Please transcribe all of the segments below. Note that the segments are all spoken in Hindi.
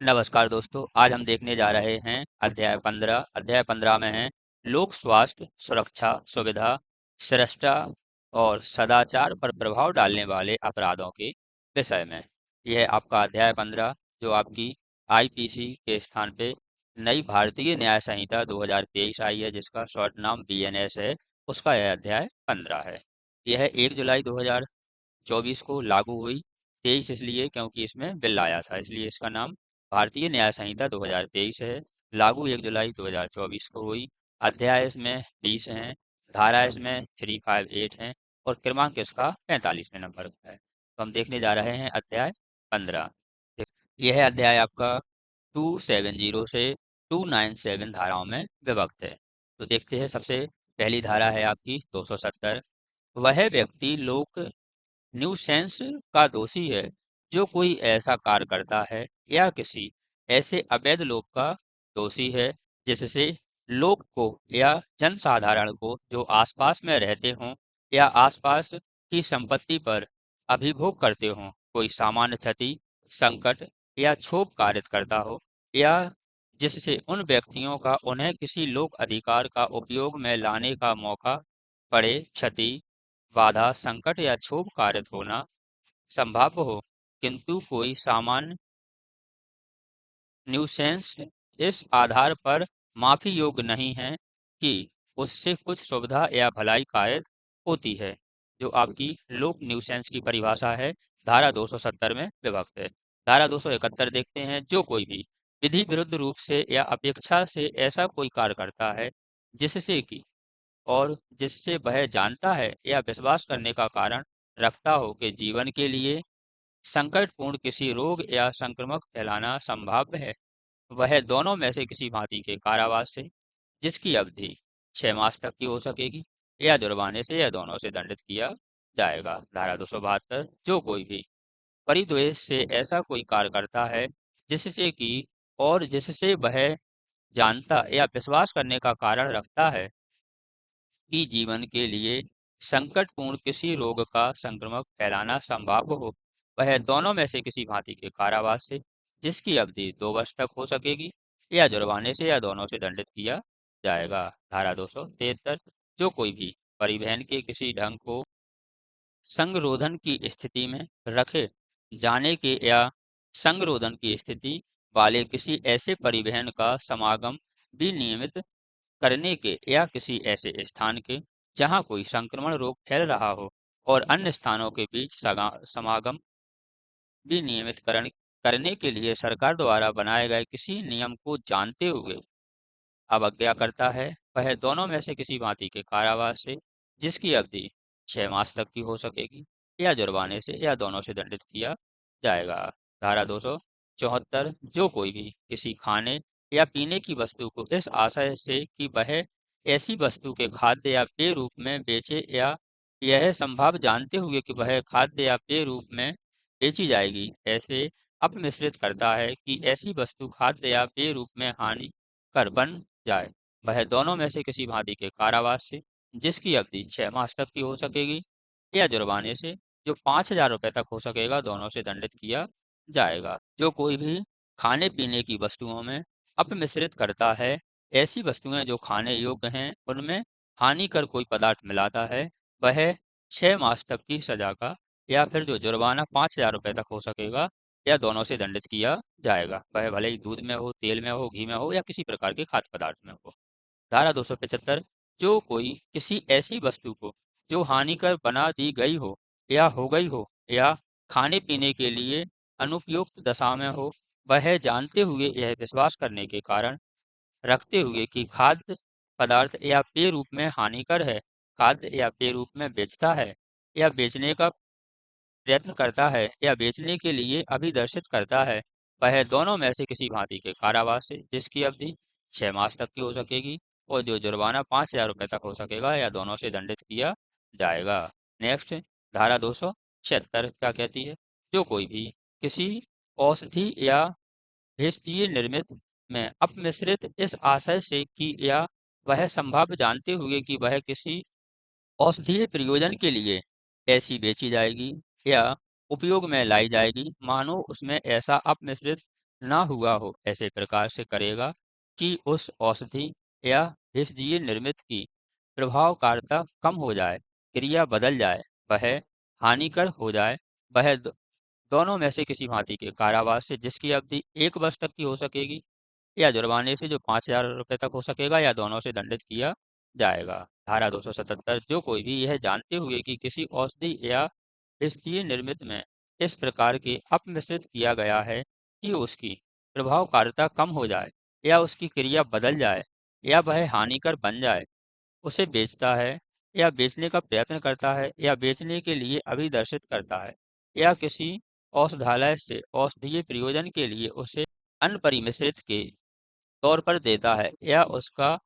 नमस्कार दोस्तों, आज हम देखने जा रहे हैं अध्याय 15 में है लोक स्वास्थ्य सुरक्षा सुविधा श्रेष्ठता और सदाचार पर प्रभाव डालने वाले अपराधों के विषय में। यह आपका अध्याय 15 जो आपकी आईपीसी के स्थान पे नई भारतीय न्याय संहिता 2023 आई है, जिसका शॉर्ट नाम बीएनएस है। उसका यह अध्याय 15 है। यह 1 जुलाई 2024 को लागू हुई। 23 इसलिए क्योंकि इसमें बिल आया था, इसलिए इसका नाम भारतीय न्याय संहिता 2023 है। लागू 1 जुलाई 2024 को हुई। अध्याय इसमें 20 हैं, धारा इसमें 358 हैं और क्रमांक इसका 45वें नंबर का है। तो हम देखने जा रहे हैं अध्याय 15। यह अध्याय आपका 270 से 297 धाराओं में विभक्त है। तो देखते हैं, सबसे पहली धारा है आपकी 270। वह व्यक्ति लोक न्यूसेंस का दोषी है जो कोई ऐसा कार्य करता है या किसी ऐसे अवैध लोक का दोषी है जिससे लोक को या जनसाधारण को जो आसपास में रहते हों या आसपास की संपत्ति पर अभिभोग करते हों कोई सामान्य क्षति, संकट या क्षोभ कारित करता हो, या जिससे उन व्यक्तियों का उन्हें किसी लोक अधिकार का उपयोग में लाने का मौका पड़े, क्षति, बाधा, संकट या क्षोभ कारित होना संभाव्य हो, किंतु कोई सामान्य न्यूसेंस इस आधार पर माफी योग्य नहीं है कि उससे कुछ सुविधा या भलाई कायद होती है। जो आपकी लोक न्यूसेंस की परिभाषा है, धारा 270 में विभक्त है। धारा 271 देखते हैं। जो कोई भी विधि विरुद्ध रूप से या अपेक्षा से ऐसा कोई कार्य करता है जिससे कि और जिससे वह जानता है या विश्वास करने का कारण रखता हो कि जीवन के लिए संकटपूर्ण किसी रोग या संक्रमण फैलाना संभाव्य है, वह दोनों में से किसी भांति के कारावास से, जिसकी अवधि 6 मास तक की हो सकेगी, या जुर्माने से, या दोनों से दंडित किया जाएगा। धारा 272। जो कोई भी परिद्वेष से ऐसा कोई कार्य करता है जिससे कि और जिससे वह जानता या विश्वास करने का कारण रखता है कि जीवन के लिए संकटपूर्ण किसी रोग का संक्रमण फैलाना संभाव्य हो, वह दोनों में से किसी भांति के कारावास से, जिसकी अवधि 2 वर्ष तक हो सकेगी, या जुर्माने से, या दोनों से दंडित किया जाएगा। धारा 273। जो कोई भी परिवहन के किसी ढंग को संगरोधन की स्थिति में रखे जाने के या संगरोधन की स्थिति वाले किसी ऐसे परिवहन का समागम विनियमित करने के या किसी ऐसे स्थान के जहां कोई संक्रमण रोग फैल रहा हो और अन्य स्थानों के बीच समागम विनियमितकरण करने के लिए सरकार द्वारा बनाए गए किसी नियम को जानते हुए अवज्ञा करता है, वह दोनों में से किसी भांति के कारावास से, जिसकी अवधि 6 मास तक की हो सकेगी, या जुर्माने से, या दोनों से दंडित किया जाएगा। धारा 274। जो कोई भी किसी खाने या पीने की वस्तु को इस आशय से कि वह ऐसी वस्तु के खाद्य या पेय रूप में बेचे, या यह संभव जानते हुए कि वह खाद्य या पेय रूप में बेची जाएगी, ऐसे अपमिश्रित करता है कि ऐसी वस्तु खाद्य या पेय रूप में हानिकर बन जाए, वह दोनों में से किसी भांति के कारावास से, जिसकी अवधि 6 मास तक की हो सकेगी, या जुर्माने से जो 5,000 रुपये तक हो सकेगा, दोनों से दंडित किया जाएगा। जो कोई भी खाने पीने की वस्तुओं में अपमिश्रित करता है, ऐसी वस्तुएं जो खाने योग्य हैं उनमें हानिकर कोई पदार्थ मिलाता है, वह 6 मास तक की सजा का या फिर जो जुर्माना 5,000 रुपये तक हो सकेगा, या दोनों से दंडित किया जाएगा। वह भले ही दूध में हो, तेल में हो, घी में हो, या किसी प्रकार के खाद्य पदार्थ में हो। धारा 275। जो कोई किसी ऐसी वस्तु को जो हानिकर बना दी गई हो या हो गई हो, या खाने पीने के लिए अनुपयुक्त दशा में हो, वह जानते हुए यह विश्वास करने के कारण रखते हुए कि खाद्य पदार्थ या पेय रूप में हानिकर है, खाद्य या पेय रूप में बेचता है, या बेचने का प्रयत्न करता है, या बेचने के लिए अभिदर्शित करता है, वह दोनों में से किसी भांति के कारावास से, जिसकी अवधि 6 मास तक की हो सकेगी, और जो जुर्माना 5,000 रुपये तक हो सकेगा, या दोनों से दंडित किया जाएगा। नेक्स्ट, धारा 276 क्या कहती है? जो कोई भी किसी औषधि या भेषजीय निर्मित में अपमिश्रित इस आशय से कि या वह संभाव्य जानते हुए कि वह किसी औषधीय प्रयोजन के लिए ऐसी बेची जाएगी या उपयोग में लाई जाएगी, मानो उसमें ऐसा अपमिश्रित ना हुआ हो ऐसे प्रकार से करेगा कि उस औषधि या भेषजीय निर्मित की प्रभावकारिता कम हो जाए, क्रिया बदल जाए, वह हानिकर हो जाए, वह दोनों में से किसी भांति के कारावास से जिसकी अवधि 1 वर्ष तक की हो सकेगी या जुर्माने से जो 5,000 रुपये तक हो सकेगा या दोनों से दंडित किया जाएगा। धारा 277 जो कोई भी यह जानते हुए कि किसी औषधि या इसलिए निर्मित में इस प्रकार के अपमिश्रित किया गया है कि उसकी प्रभावकारिता कम हो जाए या उसकी क्रिया बदल जाए या वह हानिकर बन जाए, उसे बेचता है या बेचने का प्रयत्न करता है या बेचने के लिए अभिदर्शित करता है या किसी औषधालय से औषधीय प्रयोजन के लिए उसे अनपरिमिश्रित के तौर पर देता है या उसका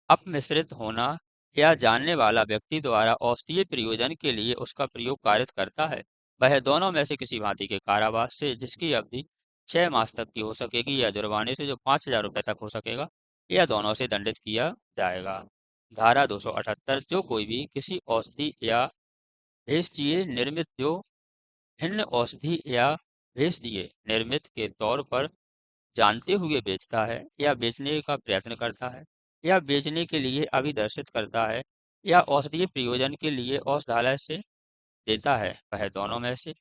अपमिश्रित होना या जानने वाला व्यक्ति द्वारा औषधीय प्रयोजन के लिए उसका प्रयोग कारित करता है, वह दोनों में से किसी भांति के कारावास से जिसकी अवधि 6 मास तक की हो सकेगी या जुर्माने से जो 5,000 रुपये तक हो सकेगा या दोनों से दंडित किया जाएगा। धारा 278 जो कोई भी किसी औषधि या भेषजीय निर्मित जो भिन्न औषधि या भेषजीय निर्मित के तौर पर जानते हुए बेचता है या बेचने का प्रयत्न करता है या बेचने के लिए अभिदर्शित करता है या औषधीय प्रयोजन के लिए औषधालय से देता है, वह दोनों में से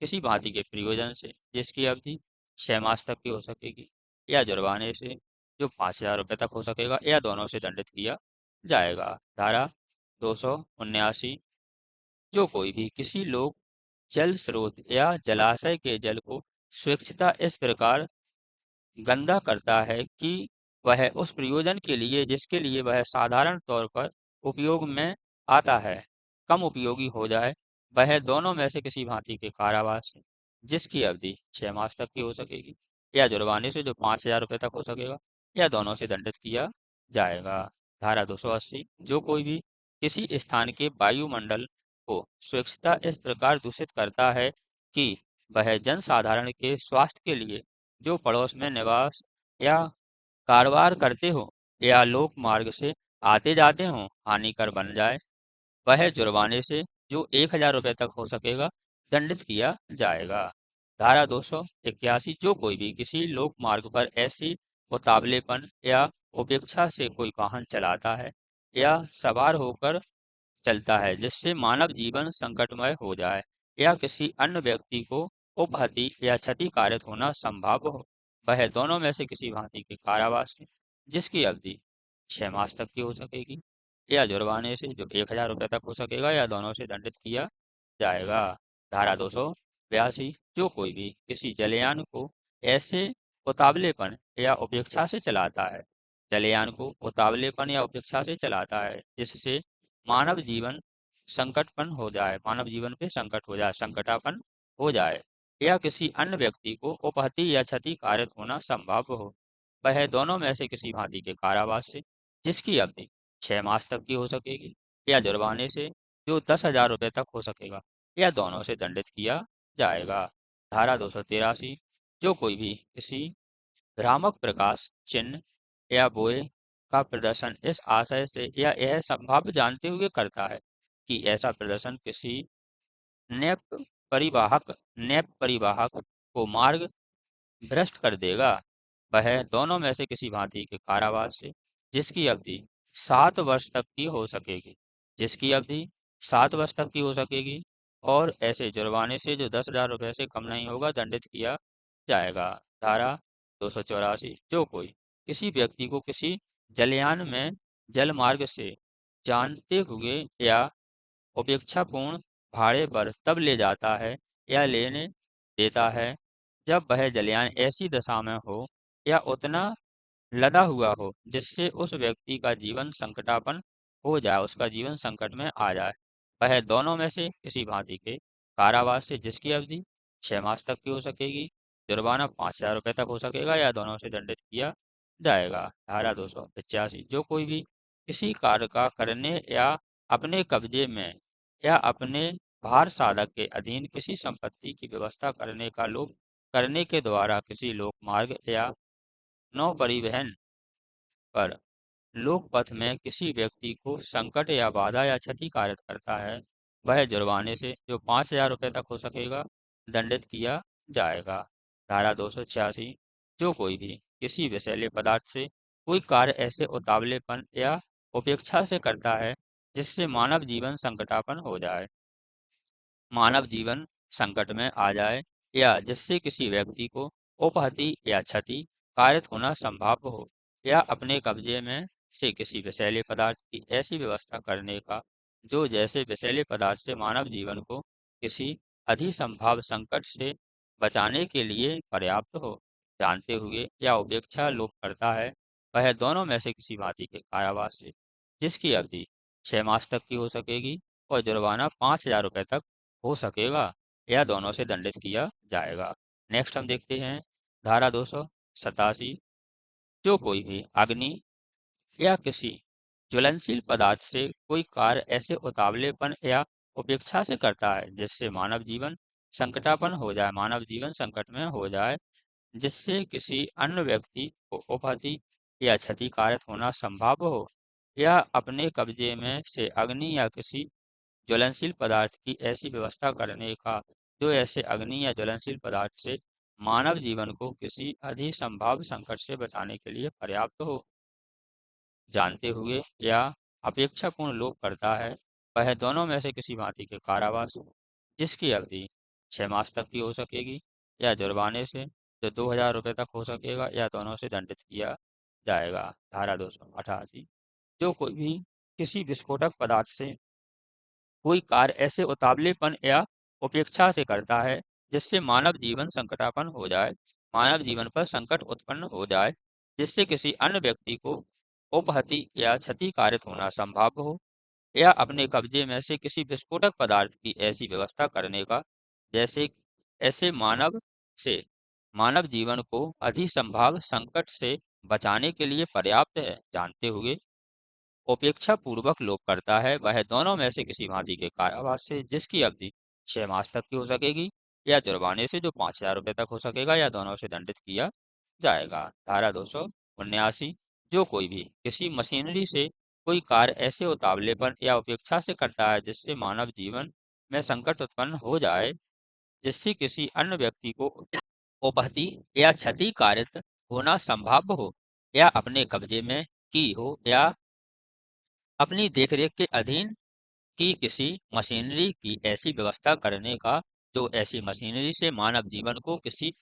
किसी भांति के प्रयोजन से जिसकी अवधि 6 मास तक की हो सकेगी या जुर्माने से जो 5,000 रुपये तक हो सकेगा या दोनों से दंडित किया जाएगा। धारा 279 जो कोई भी किसी लोक जल स्रोत या जलाशय के जल को स्वेच्छता इस प्रकार गंदा करता है कि वह उस प्रयोजन के लिए जिसके लिए वह साधारण तौर पर उपयोग में आता है कम उपयोगी हो जाए, वह दोनों में से किसी भांति के कारावास से जिसकी अवधि 6 मास तक की हो सकेगी या जुर्माने से जो 5,000 रुपये तक हो सकेगा या दोनों से दंडित किया जाएगा। धारा 280 जो कोई भी किसी स्थान के वायुमंडल को स्वच्छता इस प्रकार दूषित करता है कि वह जनसाधारण के स्वास्थ्य के लिए जो पड़ोस में निवास या कारोबार करते हो या लोक मार्ग से आते जाते हो हानिकर बन जाए, वह जुर्माने से जो 1,000 रुपये तक हो सकेगा दंडित किया जाएगा। धारा 281 जो कोई भी किसी लोक मार्ग पर ऐसी उतावलेपन या उपेक्षा से कोई वाहन चलाता है या सवार होकर चलता है जिससे मानव जीवन संकटमय हो जाए या किसी अन्य व्यक्ति को उपहति या क्षति कारित होना संभव हो, वह दोनों में से किसी भांति के कारावास में जिसकी अवधि 6 मास तक की हो सकेगी या जुर्माने से जो 1,000 रुपये तक हो सकेगा या दोनों से दंडित किया जाएगा। धारा 282 जो कोई भी किसी जलयान को ऐसे उतावलेपन या उपेक्षा से चलाता है, जलयान को उतावलेपन या उपेक्षा से चलाता है जिससे मानव जीवन संकटपन हो जाए, मानव जीवन पे संकट हो जाए, संकटापन हो जाए या किसी अन्य व्यक्ति को उपहति या क्षति कारित होना संभव हो, वह दोनों में से किसी भांति के कारावास से जिसकी अवधि 6 मास तक की हो सकेगी या जुर्माने से जो 10,000 रुपये तक हो सकेगा या दोनों से दंडित किया जाएगा। धारा 283 जो कोई भी किसी भ्रामक प्रकाश चिन्ह या बोए का प्रदर्शन इस आशय से या यह संभाव्य जानते हुए करता है कि ऐसा प्रदर्शन किसी नैप नैप परिवाहक को मार्ग भ्रष्ट कर देगा, वह दोनों में से किसी भांति के कारावास से जिसकी अवधि 7 वर्ष तक की हो सकेगी, जिसकी अवधि 7 वर्ष तक की हो सकेगी और ऐसे जुर्माने से जो 10,000 रुपये से कम नहीं होगा दंडित किया जाएगा। धारा 284 जो कोई किसी व्यक्ति को किसी जलयान में जल मार्ग से जानते हुए या उपेक्षापूर्ण भाड़े पर तब ले जाता है या लेने देता है जब वह जलयान ऐसी दशा में हो या उतना लदा हुआ हो जिससे उस व्यक्ति का जीवन संकटापन हो जाए, उसका जीवन संकट में आ जाए, वह दोनों में से किसी भांति के कारावास से जिसकी अवधि 6 मास तक की हो सकेगी, जुर्माना 5,000 रुपये तक हो सकेगा या दोनों से दंडित किया जाएगा। धारा 285 जो कोई भी किसी कार्य का करने या अपने कब्जे में या अपने भार साधक के अधीन किसी संपत्ति की व्यवस्था करने का लोभ करने के द्वारा किसी लोक मार्ग या नौ परिवहन पर लोक पथ में किसी व्यक्ति को संकट या बाधा या क्षति कारित करता है, वह जुर्माने से जो 5,000 रुपये तक हो सकेगा दंडित किया जाएगा। धारा 286 जो कोई भी किसी विषैले पदार्थ से कोई कार्य ऐसे उतावलेपन या उपेक्षा से करता है जिससे मानव जीवन संकटापन्न हो जाए, मानव जीवन संकट में आ जाए, या जिससे किसी व्यक्ति को उपहति या क्षति कारित होना संभव हो, या अपने कब्जे में से किसी विषैले पदार्थ की ऐसी व्यवस्था करने का जो जैसे विषैले पदार्थ से मानव जीवन को किसी अधिसंभाव संकट से बचाने के लिए पर्याप्त हो, जानते हुए या उपेक्षा लोग करता है, वह दोनों में से किसी भांति के कारावास से, जिसकी अवधि 6 मास तक की हो सकेगी और जुर्माना 5,000 रुपये तक हो सकेगा, या दोनों से दंडित किया जाएगा। नेक्स्ट हम देखते हैं धारा 287। जो कोई भी अग्नि या किसी ज्वलनशील पदार्थ से कोई कार्य ऐसे उतावलेपन या उपेक्षा से करता है जिससे मानव जीवन संकटापन्न हो जाए, मानव जीवन संकट में हो जाए, जिससे किसी अन्य व्यक्ति को उपहति या क्षति कारक होना संभव हो, या अपने कब्जे में से अग्नि या किसी ज्वलनशील पदार्थ की ऐसी व्यवस्था करने का जो ऐसे अग्नि या ज्वलनशील पदार्थ से मानव जीवन को किसी अधिसंभाव संकट से बचाने के लिए पर्याप्त हो, जानते हुए या अपेक्षापूर्ण लोभ करता है, वह दोनों में से किसी भांति के कारावास जिसकी अवधि 6 मास तक की हो सकेगी, या जुर्माने से जो 2,000 रुपये तक हो सकेगा, या दोनों से दंडित किया जाएगा। धारा 288। जो कोई भी किसी विस्फोटक पदार्थ से कोई कार्य ऐसे उतावलेपन या उपेक्षा से करता है जिससे मानव जीवन संकटापन्न हो जाए, मानव जीवन पर संकट उत्पन्न हो जाए, जिससे किसी अन्य व्यक्ति को उपहति या क्षति कारित होना संभव हो, या अपने कब्जे में से किसी विस्फोटक पदार्थ की ऐसी व्यवस्था करने का जैसे ऐसे मानव जीवन को अधिसंभाव संकट से बचाने के लिए पर्याप्त है, जानते हुए उपेक्षा पूर्वक लोभ करता है, वह दोनों में से किसी भांति के कारावास से जिसकी अवधि 6 मास तक की हो सकेगी, या जुर्माने से जो 5,000 रुपये तक हो सकेगा, या दोनों से दंडित किया जाएगा। धारा 279। जो कोई भी किसी मशीनरी से कोई कार्य ऐसे उतावलेपन या उपेक्षा से करता है जिससे मानव जीवन में संकट उत्पन्न हो जाए, जिससे किसी अन्य व्यक्ति को उपहति या क्षति कारित होना संभव हो, या अपने कब्जे में की हो, या अपनी देखरेख के अधीन की किसी मशीनरी की ऐसी व्यवस्था करने का जो ऐसी मशीनरी से मानव जीवन को किसी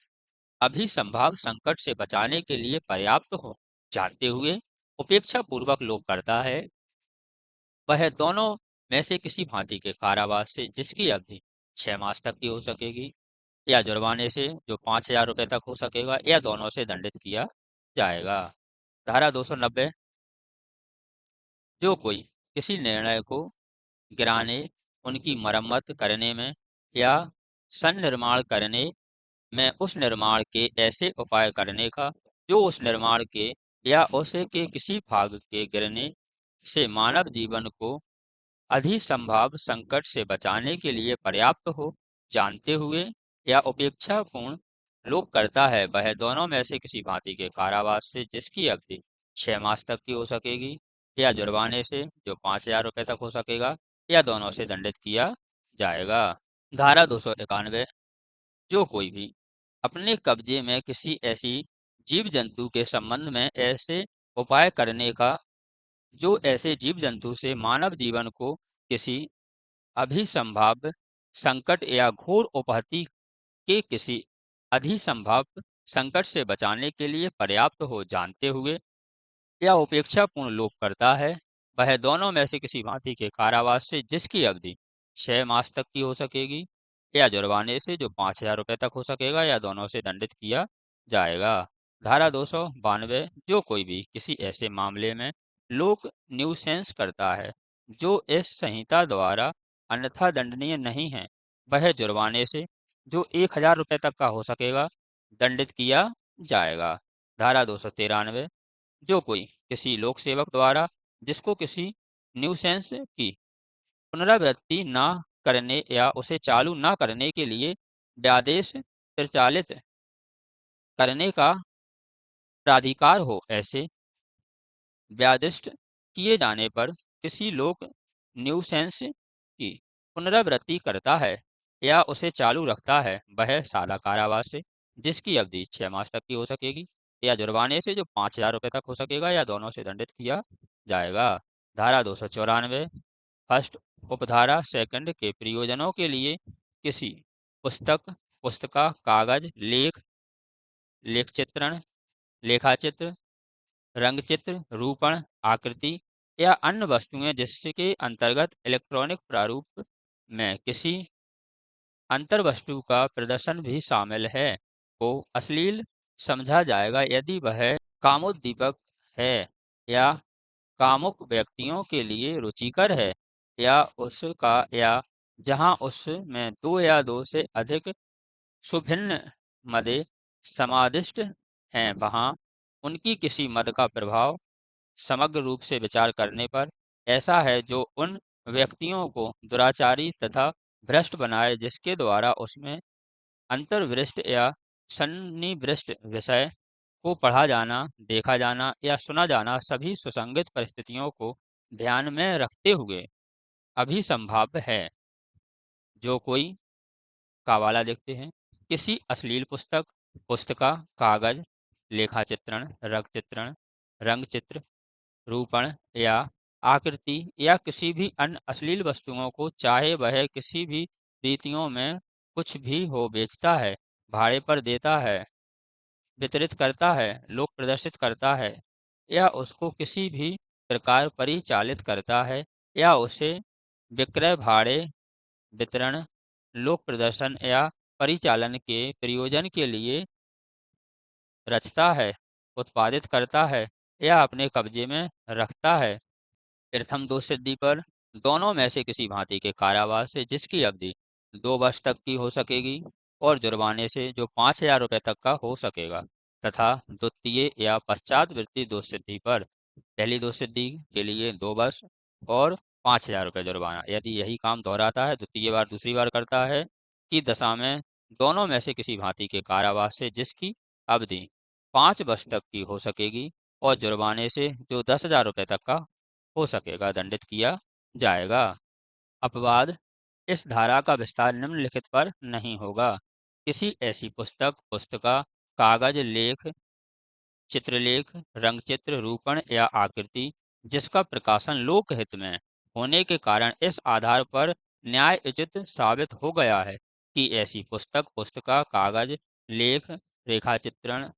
अभिसंभाव संकट से बचाने के लिए पर्याप्त हो, जानते हुए उपेक्षा पूर्वक लोभ करता है, वह दोनों में से किसी भांति के कारावास से जिसकी अवधि 6 मास तक की हो सकेगी, या जुर्माने से जो 5,000 रुपये तक हो सकेगा, या दोनों से दंडित किया जाएगा। धारा 290। जो कोई किसी निर्णय को गिराने, उनकी मरम्मत करने में, या सन्निर्माण करने में उस निर्माण के ऐसे उपाय करने का जो उस निर्माण के या उसे के किसी भाग के गिरने से मानव जीवन को अधिसंभाव संकट से बचाने के लिए पर्याप्त हो, जानते हुए या उपेक्षापूर्ण लोभ करता है, वह दोनों में से किसी भांति के कारावास से जिसकी अवधि 6 मास तक की हो सकेगी, या जुर्माने से जो 5,000 रुपये तक हो सकेगा, या दोनों से दंडित किया जाएगा। धारा 291। जो कोई भी अपने कब्जे में किसी ऐसी जीव जंतु के संबंध में ऐसे उपाय करने का जो ऐसे जीव जंतु से मानव जीवन को किसी अभिसंभाव संकट या घोर उपहति के किसी अधिसंभाव संकट से बचाने के लिए पर्याप्त हो, जानते हुए या उपेक्षापूर्ण लोभ करता है, वह दोनों में से किसी भांति के कारावास से जिसकी अवधि 6 मास तक की हो सकेगी, या जुर्माने से जो 5,000 रुपये तक हो सकेगा, या दोनों से दंडित किया जाएगा। धारा 292। जो कोई भी किसी ऐसे मामले में लोक न्यूसेंस करता है जो इस संहिता द्वारा अन्यथा दंडनीय नहीं है, वह जुर्माने से जो 1,000 रुपये तक का हो सकेगा दंडित किया जाएगा। धारा 293। जो कोई किसी लोक सेवक द्वारा जिसको किसी न्यूसेंस की पुनरावृत्ति न करने या उसे चालू न करने के लिए व्यादेश प्रचालित करने का प्राधिकार हो, ऐसे व्यादिष्ट किए जाने पर किसी लोक न्यूसेंस की पुनरावृत्ति करता है या उसे चालू रखता है, वह सादा कारावास से जिसकी अवधि 6 मास तक की हो सकेगी, या जुर्माने से जो 5,000 रुपये तक हो सकेगा, या दोनों से दंडित किया जाएगा। धारा 294 फर्स्ट उपधारा सेकंड के प्रयोजनों के लिए किसी पुस्तक, पुस्तिका, कागज, लेख, लेख चित्रण, लेखाचित्र, रंगचित्र, रूपण, आकृति या अन्य वस्तुएं जिसके अंतर्गत इलेक्ट्रॉनिक प्रारूप में किसी अंतर वस्तु का प्रदर्शन भी शामिल है, को अश्लील समझा जाएगा यदि वह कामोद्दीपक है, या कामुक व्यक्तियों के लिए रुचिकर है, या उसका, या जहां उसमें दो या दो से अधिक सुभिन्न मदे समादिष्ट हैं, वहां उनकी किसी मद का प्रभाव समग्र रूप से विचार करने पर ऐसा है जो उन व्यक्तियों को दुराचारी तथा भ्रष्ट बनाए, जिसके द्वारा उसमें अंतर्वृष्ट या सन्निवृष्ट विषय को पढ़ा जाना, देखा जाना या सुना जाना सभी सुसंगत परिस्थितियों को ध्यान में रखते हुए अभिसंभाव्य है। जो कोई कावाला देखते हैं, किसी अश्लील पुस्तक, पुस्तिका, कागज, लेखा चित्रण, रंग चित्रण, रंग चित्र, रूपण या आकृति या किसी भी अन्य अश्लील वस्तुओं को, चाहे वह किसी भी रीतियों में कुछ भी हो, बेचता है, भाड़े पर देता है, वितरित करता है, लोक प्रदर्शित करता है, या उसको किसी भी प्रकार परिचालित करता है, या उसे विक्रय, भाड़े, वितरण, लोक प्रदर्शन या परिचालन के प्रयोजन के लिए रचता है, उत्पादित करता है या अपने कब्जे में रखता है, प्रथम दोषसिद्धि पर दोनों में से किसी भांति के कारावास से जिसकी अवधि 2 वर्ष तक की हो सकेगी, और जुर्माने से जो 5,000 रुपये तक का हो सकेगा, तथा द्वितीय या पश्चातवर्ती दोषसिद्धि पर पहली दोषसिद्धि के लिए 2 वर्ष और 5,000 रुपये जुर्माना, यदि यही काम दोहराता है, द्वितीय बार दूसरी बार करता है, की दशा में दोनों में से किसी भांति के कारावास से जिसकी अवधि 5 वर्ष तक की हो सकेगी, और जुर्माने से जो 10,000 रुपये तक का हो सकेगा, दंडित किया जाएगा। अपवाद: इस धारा का विस्तार निम्नलिखित पर नहीं होगा। किसी ऐसी पुस्तक, पुस्तिका, कागज, लेख, चित्रलेख, रंगचित्र, रूपण या आकृति जिसका प्रकाशन लोकहित में होने के कारण इस आधार पर न्याय उचित साबित हो गया है कि ऐसी पुस्तक, पुस्तिका, कागज, लेख, रेखाचित्र,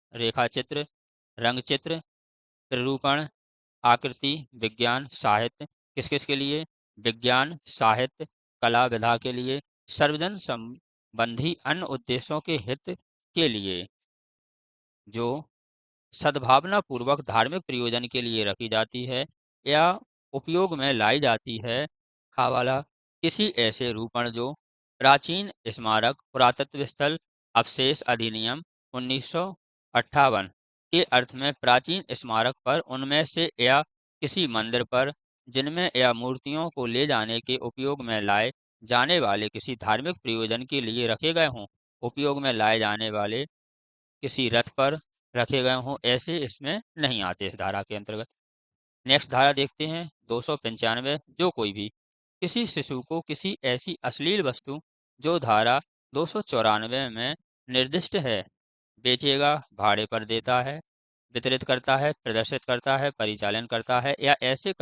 रंगचित्र, प्ररूपण, आकृति, विज्ञान, साहित्य, किस किस के लिए? विज्ञान, साहित्य, कला, विधा के लिए, सर्वजन संबंधी अन्य उद्देश्यों के हित के लिए, जो सद्भावना पूर्वक धार्मिक प्रयोजन के लिए रखी जाती है या उपयोग में लाई जाती है। खावाला: किसी ऐसे रूपण जो प्राचीन स्मारक, पुरातत्व स्थल, अवशेष अधिनियम 1958 के अर्थ में प्राचीन स्मारक पर उनमें से या किसी मंदिर पर जिनमें या मूर्तियों को ले जाने के उपयोग में लाए जाने वाले किसी धार्मिक प्रयोजन के लिए रखे गए हों, उपयोग में लाए जाने वाले किसी रथ पर रखे गए हों, ऐसे इसमें नहीं आते इस धारा के अंतर्गत। नेक्स्ट धारा देखते हैं 295। जो कोई भी किसी शिशु को किसी ऐसी अश्लील वस्तु जो धारा 294 में निर्दिष्ट है बेचेगा, भाड़े पर देता है, वितरित करता है, प्रदर्शित करता है, परिचालन करता है या ऐसे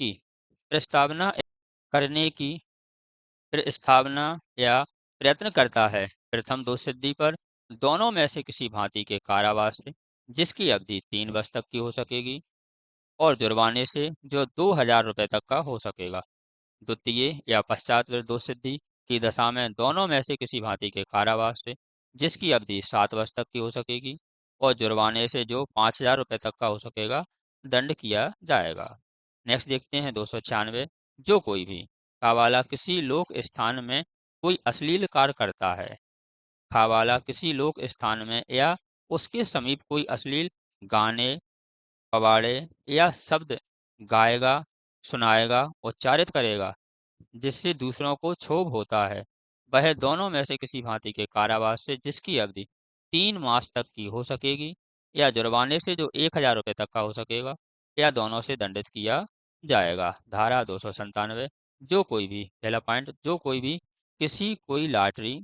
प्रस्तावना करने की प्रस्तावना या प्रयत्न करता है, प्रथम दोषसिद्धि पर दोनों में से किसी भांति के कारावास से जिसकी अवधि 3 वर्ष तक की हो सकेगी, और जुर्माने से जो 2,000 रुपये तक का हो सकेगा, द्वितीय या पश्चातवर्ती दोषसिद्धि की दशा में दोनों में से किसी भांति के कारावास से जिसकी अवधि 7 वर्ष तक की हो सकेगी, और जुर्माने से जो 5,000 रुपये तक का हो सकेगा, दंड किया जाएगा। नेक्स्ट देखते हैं 296। जो कोई भी कावाला किसी लोक स्थान में कोई अश्लील कार्य करता है, खावाला किसी लोक स्थान में या उसके समीप कोई अश्लील गाने, पवाड़े या शब्द गाएगा, सुनाएगा, उच्चारित करेगा जिससे दूसरों को क्षोभ होता है, वह दोनों में से किसी भांति के कारावास से जिसकी अवधि 3 मास तक की हो सकेगी, या जुर्माने से जो 1,000 रुपये तक का हो सकेगा, या दोनों से दंडित किया जाएगा। धारा 297। जो कोई भी, पहला पॉइंट, जो कोई भी किसी कोई लॉटरी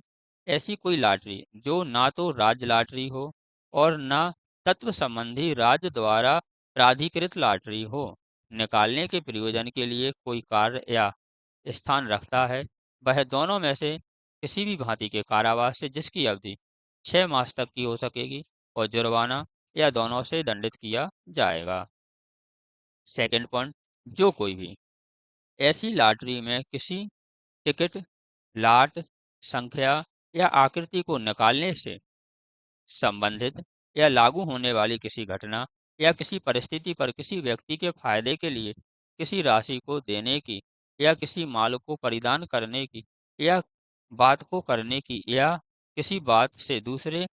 ऐसी कोई लॉटरी जो ना तो राज्य लॉटरी हो और ना तत्व संबंधी राज्य द्वारा प्राधिकृत लॉटरी हो, निकालने के प्रयोजन के लिए कोई कार्य या स्थान रखता है, वह दोनों में से किसी भी भांति के कारावास से जिसकी अवधि 6 मास तक की हो सकेगी और जुर्माना या दोनों से दंडित किया जाएगा। सेकंड पॉइंट, जो कोई भी ऐसी लॉटरी में किसी टिकट, लाट, संख्या या आकृति को निकालने से संबंधित या लागू होने वाली किसी घटना या किसी परिस्थिति पर किसी व्यक्ति के फायदे के लिए किसी राशि को देने की या किसी माल को परिधान करने की या बात को करने की या किसी बात से दूसरे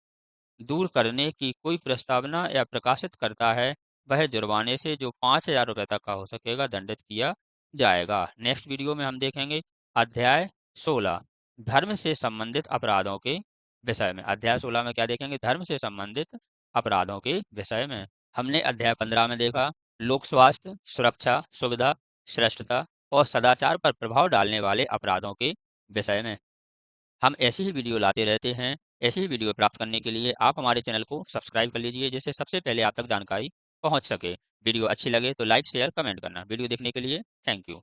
दूर करने की कोई प्रस्तावना या प्रकाशित करता है, वह जुर्माने से जो 5,000 रुपये तक का हो सकेगा दंडित किया जाएगा। नेक्स्ट वीडियो में हम देखेंगे अध्याय 16 धर्म से संबंधित अपराधों के विषय में। अध्याय 16 में क्या देखेंगे? धर्म से संबंधित अपराधों के विषय में। हमने अध्याय 15 में देखा लोक स्वास्थ्य, सुरक्षा, सुविधा, श्रेष्ठता और सदाचार पर प्रभाव डालने वाले अपराधों के विषय में। हम ऐसी ही वीडियो लाते रहते हैं। ऐसी ही वीडियो प्राप्त करने के लिए आप हमारे चैनल को सब्सक्राइब कर लीजिए, जिससे सबसे पहले आप तक जानकारी पहुंच सके। वीडियो अच्छी लगे तो लाइक, शेयर, कमेंट करना। वीडियो देखने के लिए थैंक यू।